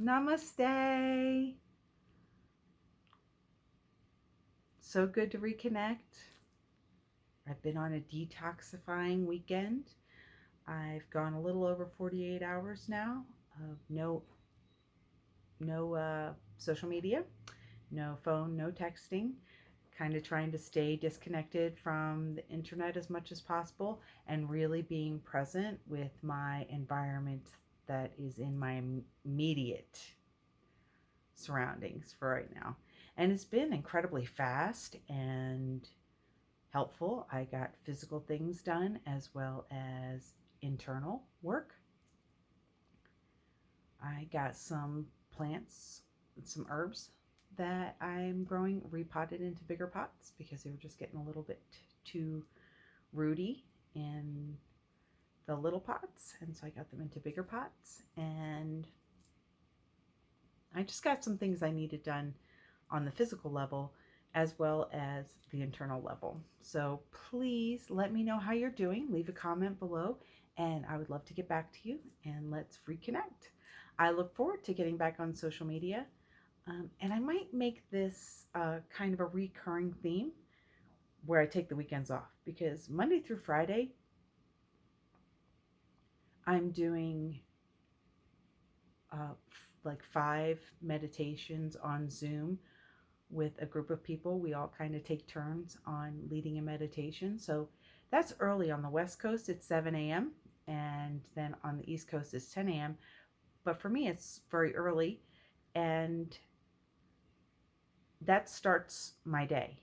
Namaste. So good to reconnect. I've been on a detoxifying weekend. I've gone a little over 48 hours now of no social media, no phone, no texting. Kind of trying to stay disconnected from the internet as much as possible and really being present with my environment that is in my immediate surroundings for right now. And it's been incredibly fast and helpful. I got physical things done as well as internal work. I got some plants, some herbs that I'm growing repotted into bigger pots because they were just getting a little bit too rooty in the little pots. And so I got them into bigger pots. And I just got some things I needed done on the physical level as well as the internal level. So please let me know how you're doing. Leave a comment below, and I would love to get back to you and let's reconnect. I look forward to getting back on social media, and I might make this kind of a recurring theme where I take the weekends off because Monday through Friday, I'm doing like 5 meditations on Zoom with a group of people. We all kind of take turns on leading a meditation. So that's early on the West Coast, it's 7 a.m. And then on the East Coast, it's 10 a.m. But for me, it's very early. And that starts my day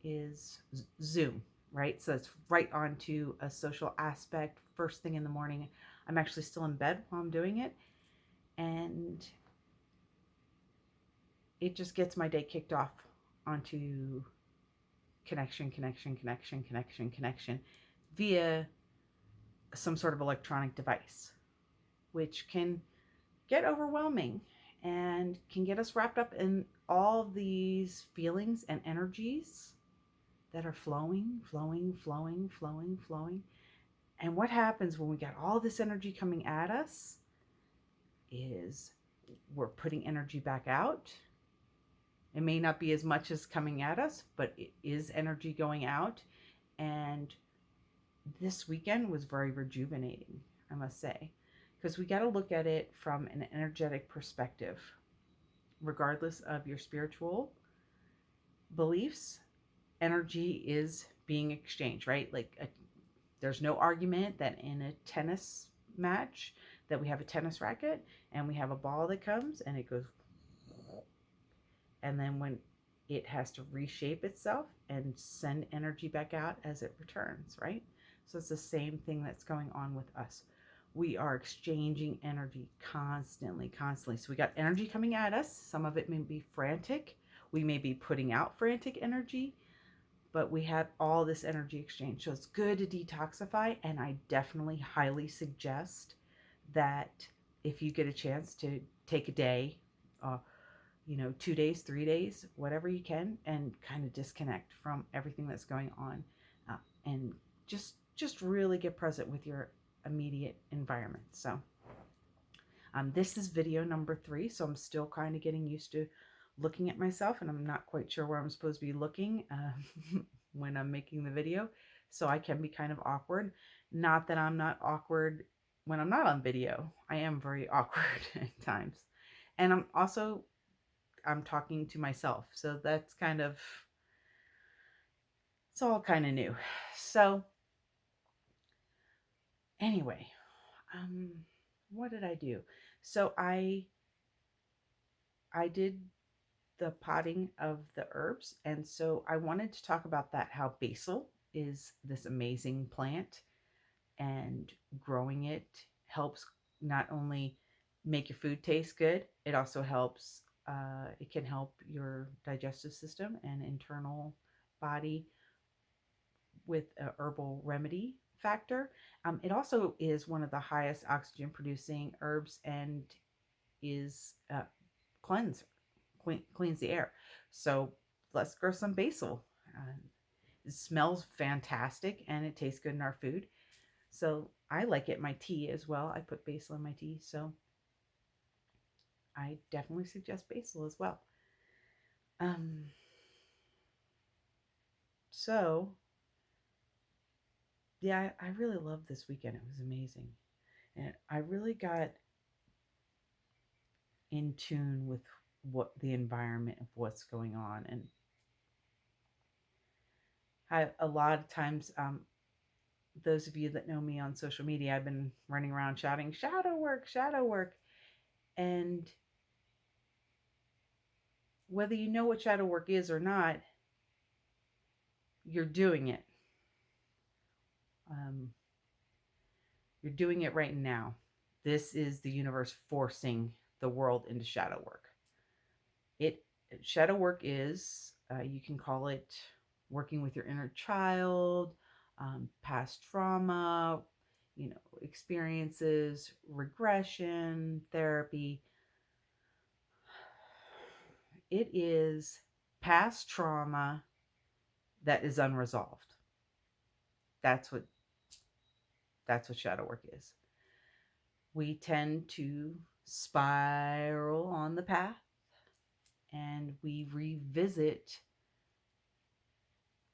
is Zoom, right? So it's right onto a social aspect. First thing in the morning, I'm actually still in bed while I'm doing it. And it just gets my day kicked off onto connection via some sort of electronic device, which can get overwhelming and can get us wrapped up in all these feelings and energies that are flowing. And what happens when we got all this energy coming at us is we're putting energy back out. It may not be as much as coming at us, but it is energy going out. And this weekend was very rejuvenating, I must say, because we got to look at it from an energetic perspective. Regardless of your spiritual beliefs, energy is being exchanged, right? There's no argument that in a tennis match that we have a tennis racket and we have a ball that comes and it goes, and then when it has to reshape itself and send energy back out as it returns, right? So it's the same thing that's going on with us. We are exchanging energy constantly. So we got energy coming at us. Some of it may be frantic. We may be putting out frantic energy, but we have all this energy exchange. So it's good to detoxify. And I definitely highly suggest that if you get a chance to take a day, 2 days, 3 days, whatever you can, and kind of disconnect from everything that's going on, and just really get present with your immediate environment. So this is video number 3, so I'm still kind of getting used to looking at myself, and I'm not quite sure where I'm supposed to be looking when I'm making the video, so I can be kind of awkward. Not that I'm not awkward when I'm not on video. I am very awkward at times, and I'm talking to myself, so that's it's all kind of new. So anyway, what did I do? So I did the potting of the herbs, and so I wanted to talk about that, how basil is this amazing plant, and growing it helps not only make your food taste good, it also helps, it can help your digestive system and internal body with a herbal remedy factor. It also is one of the highest oxygen producing herbs and is cleanser, cleans the air. So let's grow some basil. It smells fantastic and it tastes good in our food. So I like it in my tea as well. I put basil in my tea. So I definitely suggest basil as well. Um, so yeah, I really loved this weekend. It was amazing. And I really got in tune with what the environment of what's going on. And a lot of times, those of you that know me on social media, I've been running around shouting, shadow work, shadow work. And whether you know what shadow work is or not, you're doing it. Um, you're doing it right now. This is the universe forcing the world into shadow work. It Shadow work is, you can call it working with your inner child, past trauma, experiences, regression therapy. It is past trauma that is unresolved. That's what shadow work is. We tend to spiral on the path and we revisit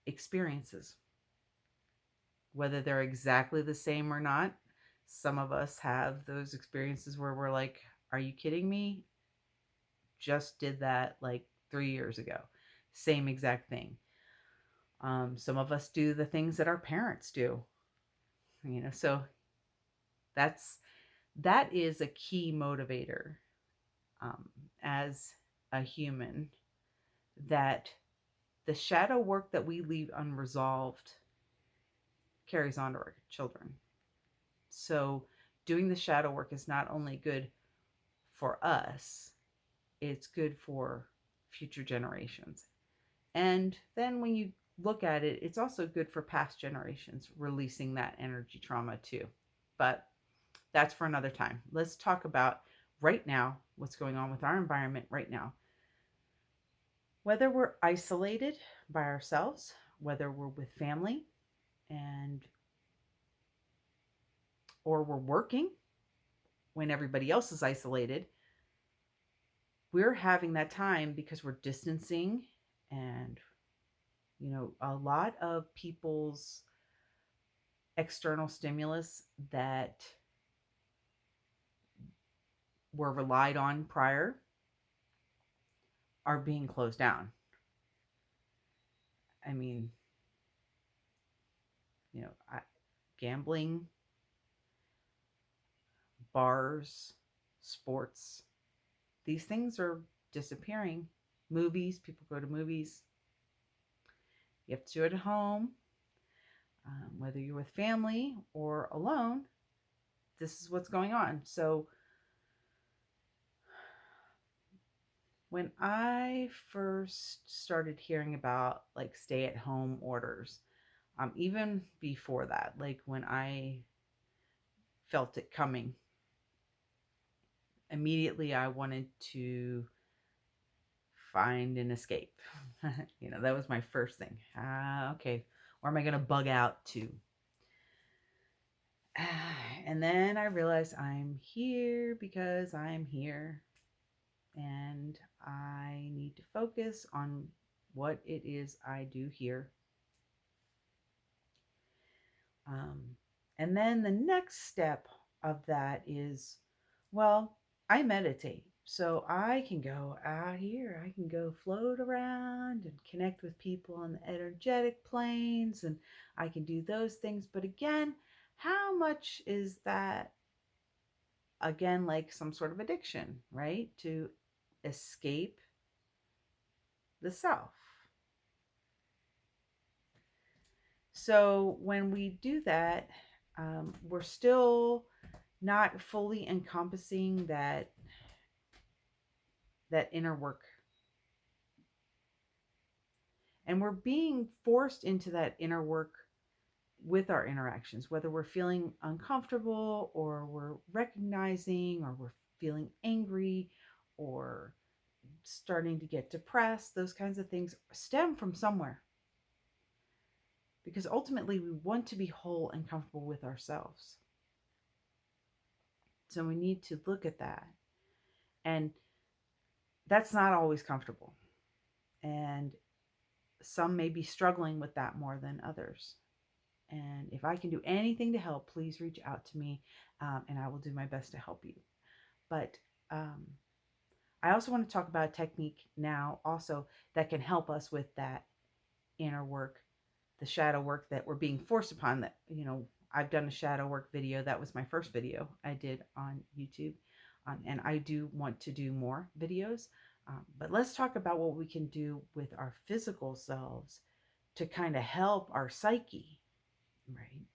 experiences, whether they're exactly the same or not. Some of us have those experiences where we're like, are you kidding me? Just did that like 3 years ago. Same exact thing. Some of us do the things that our parents do, so that's that is a key motivator, as a human, that the shadow work that we leave unresolved carries on to our children. So doing the shadow work is not only good for us, it's good for future generations. And then when you look at it, it's also good for past generations, releasing that energy trauma too. But that's for another time. Let's talk about right now what's going on with our environment right now. Whether we're isolated by ourselves, whether we're with family, and or we're working when everybody else is isolated, we're having that time because we're distancing. And a lot of people's external stimulus that were relied on prior are being closed down. I mean, you know, gambling, bars, sports, these things are disappearing. Movies, people go to movies. You have to do it at home, whether you're with family or alone. This is what's going on. So when I first started hearing about like stay at home orders, even before that, like when I felt it coming, immediately I wanted to find an escape. That was my first thing. Okay, where am I going to bug out to? And then I realized I'm here because I'm here. And I need to focus on what it is I do here. And then the next step of that is, well, I meditate. So I can go out here, I can go float around and connect with people on the energetic planes, and I can do those things. But again, how much is that, again, like some sort of addiction, right? To escape the self. So when we do that, we're still not fully encompassing that inner work, and we're being forced into that inner work with our interactions, whether we're feeling uncomfortable or we're recognizing or we're feeling angry or starting to get depressed. Those kinds of things stem from somewhere, because ultimately we want to be whole and comfortable with ourselves. So we need to look at that. And that's not always comfortable. And some may be struggling with that more than others. And if I can do anything to help, please reach out to me, and I will do my best to help you. But um, I also want to talk about a technique now, also, that can help us with that inner work, the shadow work that we're being forced upon. That, I've done a shadow work video. That was my first video I did on YouTube. And I do want to do more videos. But let's talk about what we can do with our physical selves to kind of help our psyche, right?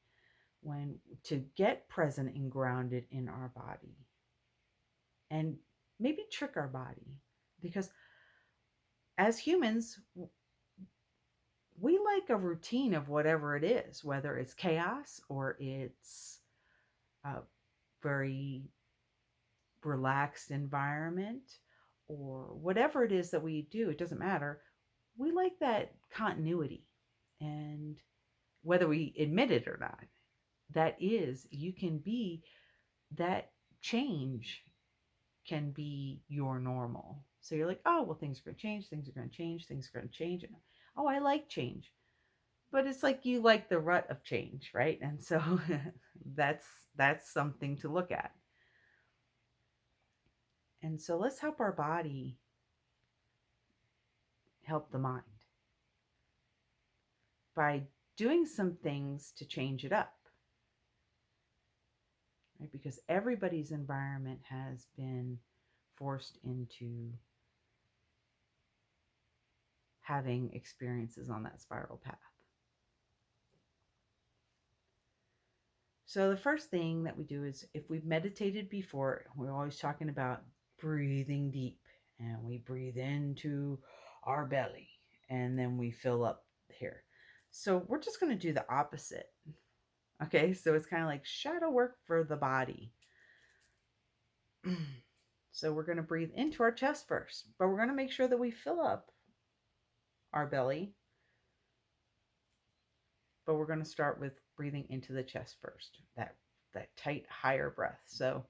When to get present and grounded in our body, and maybe trick our body, because as humans, we like a routine of whatever it is, whether it's chaos or it's a very relaxed environment or whatever it is that we do. It doesn't matter. We like that continuity. And whether we admit it or not, that is, you can be that change can be your normal. So you're like, oh, well, things are going to change, things are going to change, things are going to change. Oh, I like change. But it's like you like the rut of change, right? And so that's something to look at. And so let's help our body help the mind by doing some things to change it up, right? Because everybody's environment has been forced into having experiences on that spiral path. So the first thing that we do is, if we've meditated before, we're always talking about breathing deep, and we breathe into our belly and then we fill up here. So we're just going to do the opposite. Okay, so it's kind of like shadow work for the body. So we're going to breathe into our chest first, but we're going to make sure that we fill up our belly. But we're going to start with breathing into the chest first, that tight, higher breath. So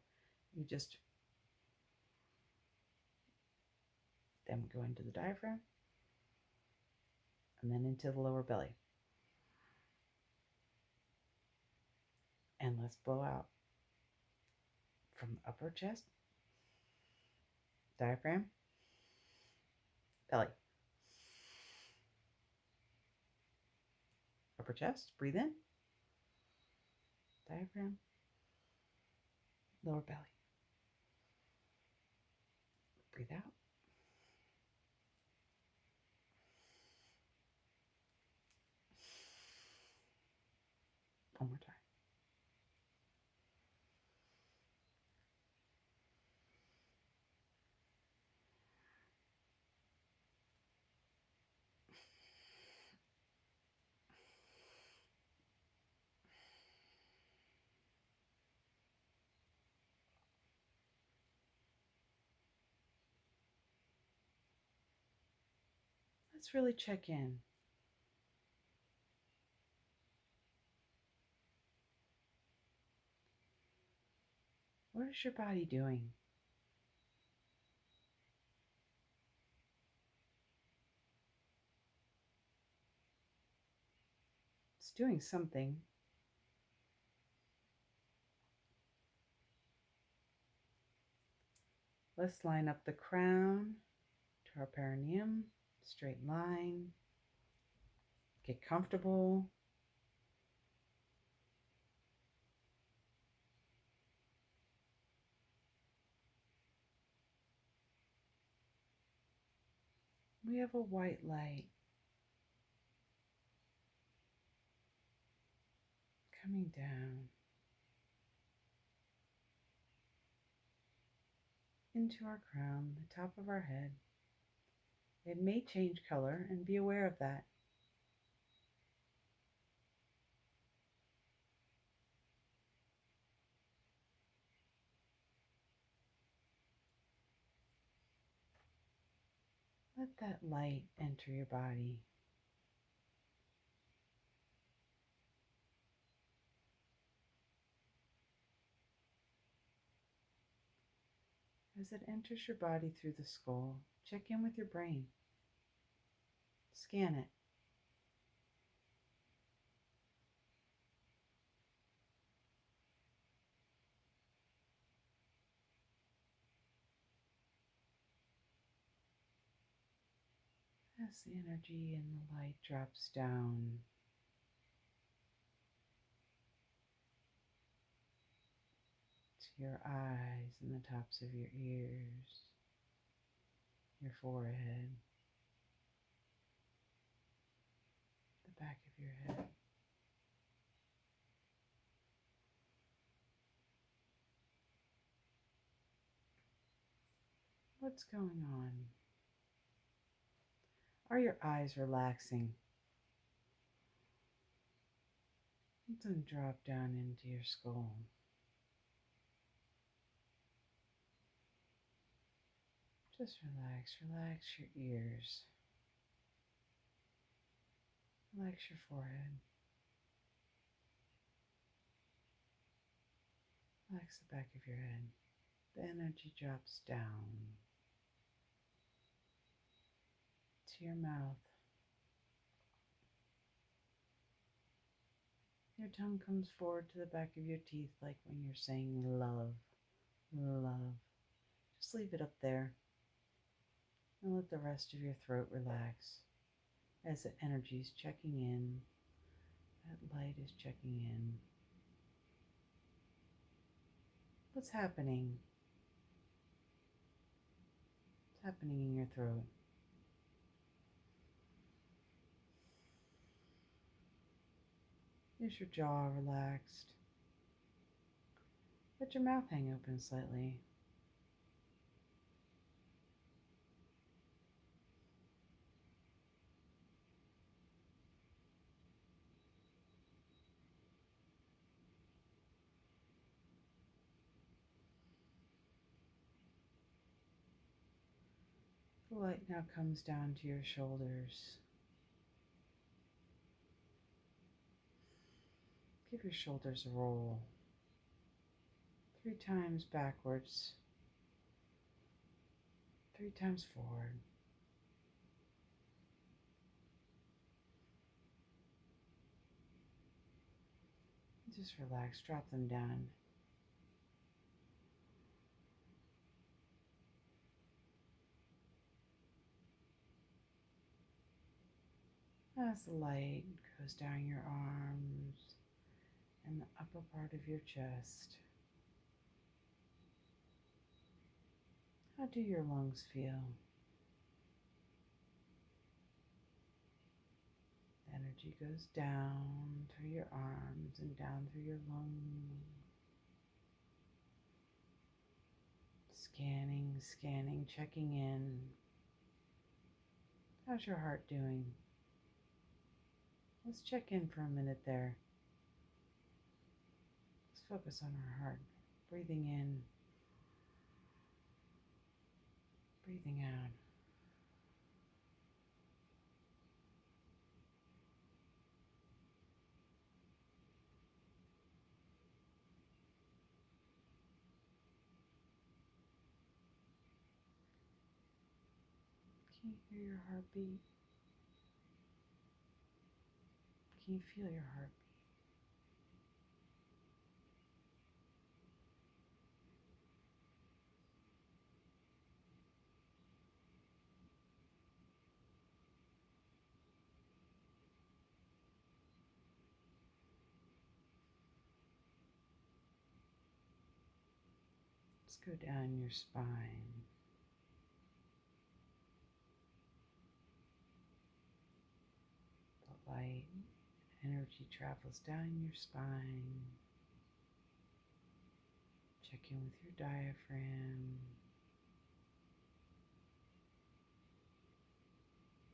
you just, then we go into the diaphragm and then into the lower belly. And let's blow out from the upper chest, diaphragm, belly. Upper chest, breathe in, diaphragm, lower belly. Breathe out. One more time. Let's really check in. What is your body doing? It's doing something. Let's line up the crown to our perineum, straight line. Get comfortable. We have a white light coming down into our crown, the top of our head. It may change color, and be aware of that. Let that light enter your body. As it enters your body through the skull, Check in with your brain. Scan it. As the energy and the light drops down to your eyes and the tops of your ears, your forehead, the back of your head. What's going on? Are your eyes relaxing? Let them drop down into your skull. Just relax your ears, relax your forehead, relax the back of your head. The energy drops down to your mouth. Your tongue comes forward to the back of your teeth like when you're saying love, love. Just leave it up there and let the rest of your throat relax as the energy is checking in, that light is checking in. What's happening? What's happening in your throat? Is your jaw relaxed? Let your mouth hang open slightly. The light now comes down to your shoulders. Give your shoulders a roll. 3 times backwards, 3 times forward. Just relax, drop them down. As the light goes down your arms and the upper part of your chest. How do your lungs feel? The energy goes down through your arms and down through your lungs. Scanning, scanning, checking in. How's your heart doing? Let's check in for a minute there. Let's focus on our heart. Breathing in, breathing out. Can you hear your heartbeat? Can you feel your heartbeat? Let's go down your spine. The light energy travels down your spine. Check in with your diaphragm.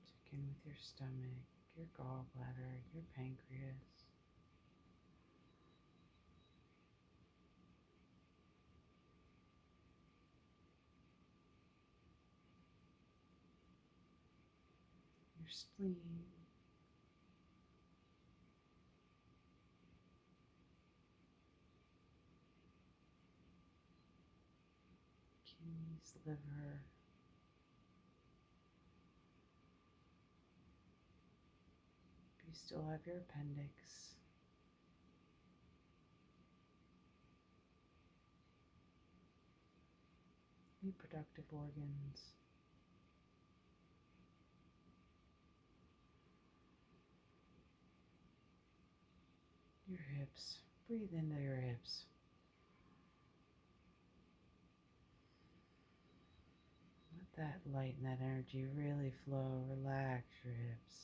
Check in with your stomach, your gallbladder, your pancreas. Your spleen. Kidneys, liver, you still have your appendix. Reproductive organs. Your hips. Breathe into your hips. Let that light and that energy really flow. Relax your hips.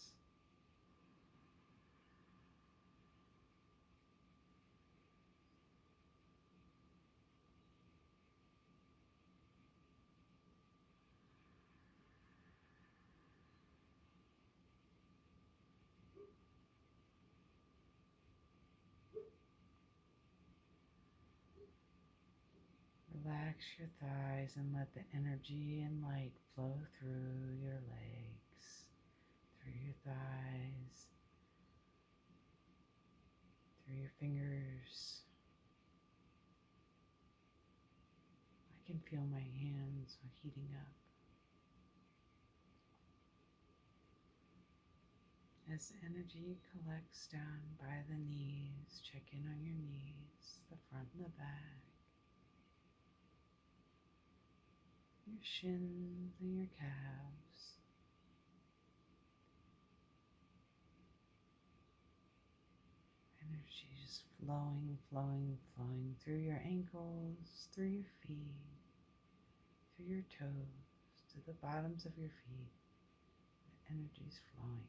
Relax your thighs and let the energy and light flow through your legs, through your thighs, through your fingers. I can feel my hands heating up. As energy collects down by the knees, check in on your knees, the front and the back, your shins and your calves. Energy just flowing, flowing, flowing through your ankles, through your feet, through your toes, to the bottoms of your feet. The energy is flowing.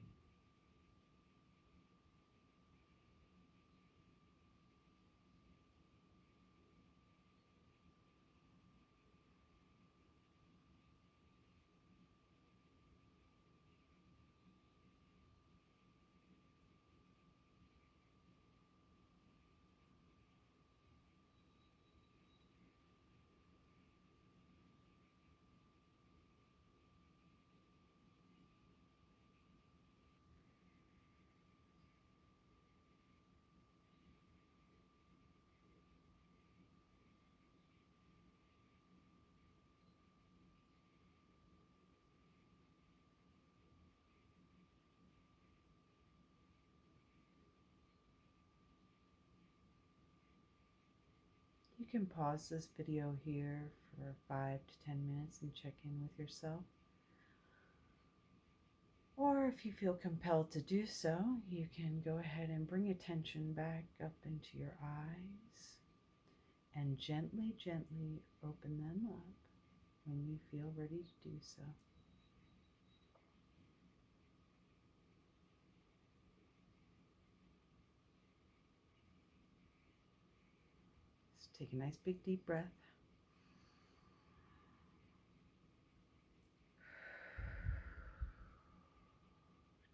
You can pause this video here for 5 to 10 minutes and check in with yourself. Or if you feel compelled to do so, you can go ahead and bring attention back up into your eyes and gently, gently open them up when you feel ready to do so. Just take a nice big deep breath.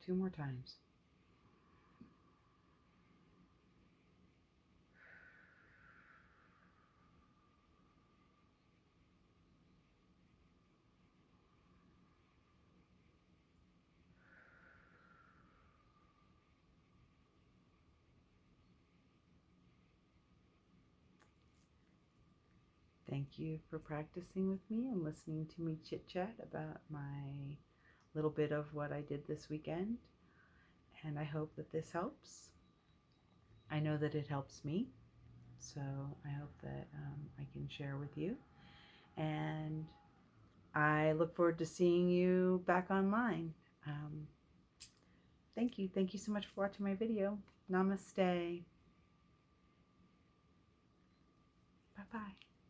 Two more times. Thank you for practicing with me and listening to me chit-chat about my little bit of what I did this weekend. And I hope that this helps. I know that it helps me, so I hope that I can share with you. And I look forward to seeing you back online. Thank you. Thank you so much for watching my video. Namaste. Bye-bye.